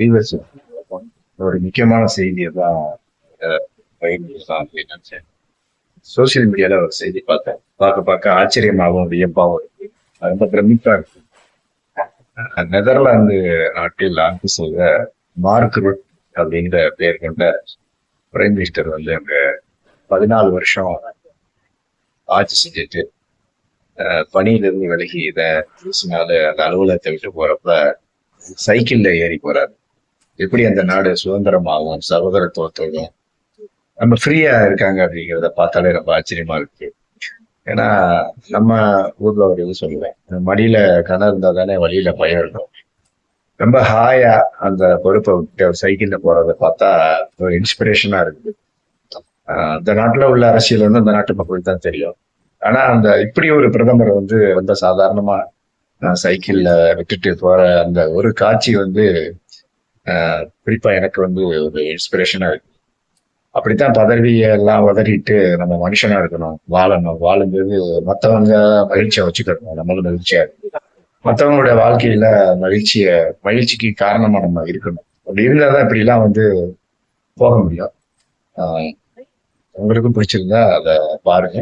Viewers ஒரு முக்கியமான செய்தியை தான் பகிர்ந்துக்கலாம் அப்படின்னு நினைச்சேன். சோசியல் மீடியால ஒரு செய்தி பார்த்தேன். பார்க்க ஆச்சரியமாகவும் வியப்பாகவும் இருக்கு. அது ரொம்ப பிரமிப்பா இருக்கு. நெதர்லாந்து நாட்டில் ஆட்சி செய்த மார்க் ருட் அப்படின்ற பெயர் கொண்ட பிரைம் மினிஸ்டர் வந்து அங்க 14 வருஷம் ஆட்சி செஞ்சுட்டு பணியிலிருந்து விலகி இதை பேசினால அந்த அலுவலகத்தை விட்டு போறப்ப சைக்கிள்ல ஏறி போறாரு. எப்படி அந்த நாடு சுதந்திரமாகவும் சகோதரத்துவத்தோடும் நம்ம ஃப்ரீயா இருக்காங்க அப்படிங்கிறத பார்த்தாலே ரொம்ப ஆச்சரியமா இருக்கு. ஏன்னா நம்ம ஊர்ல ஒரு இது சொல்லுவேன், மடியில கணம் இருந்தா தானே வழியில பயம் இருக்கும். ரொம்ப ஹாயா அந்த பொறுப்பை விட்டு சைக்கிள்ல போறதை பார்த்தா ஒரு இன்ஸ்பிரேஷனா இருக்கு. அந்த நாட்டுல உள்ள அரசியல் வந்து அந்த நாட்டு மக்களுக்கு தான் தெரியும். ஆனா அந்த இப்படி ஒரு பிரதமர் வந்து ரொம்ப சாதாரணமா சைக்கிள்ல விட்டுட்டு போற அந்த ஒரு காட்சி வந்து குறிப்பா எனக்கு வந்து ஒரு இன்ஸ்பிரேஷனா இருக்கு. அப்படித்தான் பதவியை எல்லாம் உதறிட்டு நம்ம மனுஷனா இருக்கணும், வாழணும். வாழும்போது மத்தவங்க மகிழ்ச்சியை வச்சுக்கணும், நம்மளும் மகிழ்ச்சியா இருக்கணும். மத்தவங்களுடைய வாழ்க்கையில மகிழ்ச்சிக்கு காரணமா நம்ம இருக்கணும். அப்படி இருந்தாதான் இப்படி எல்லாம் வந்து போக முடியும். ஆஹ் உங்களுக்கும் பிடிச்சிருந்தா அதை பாருங்க.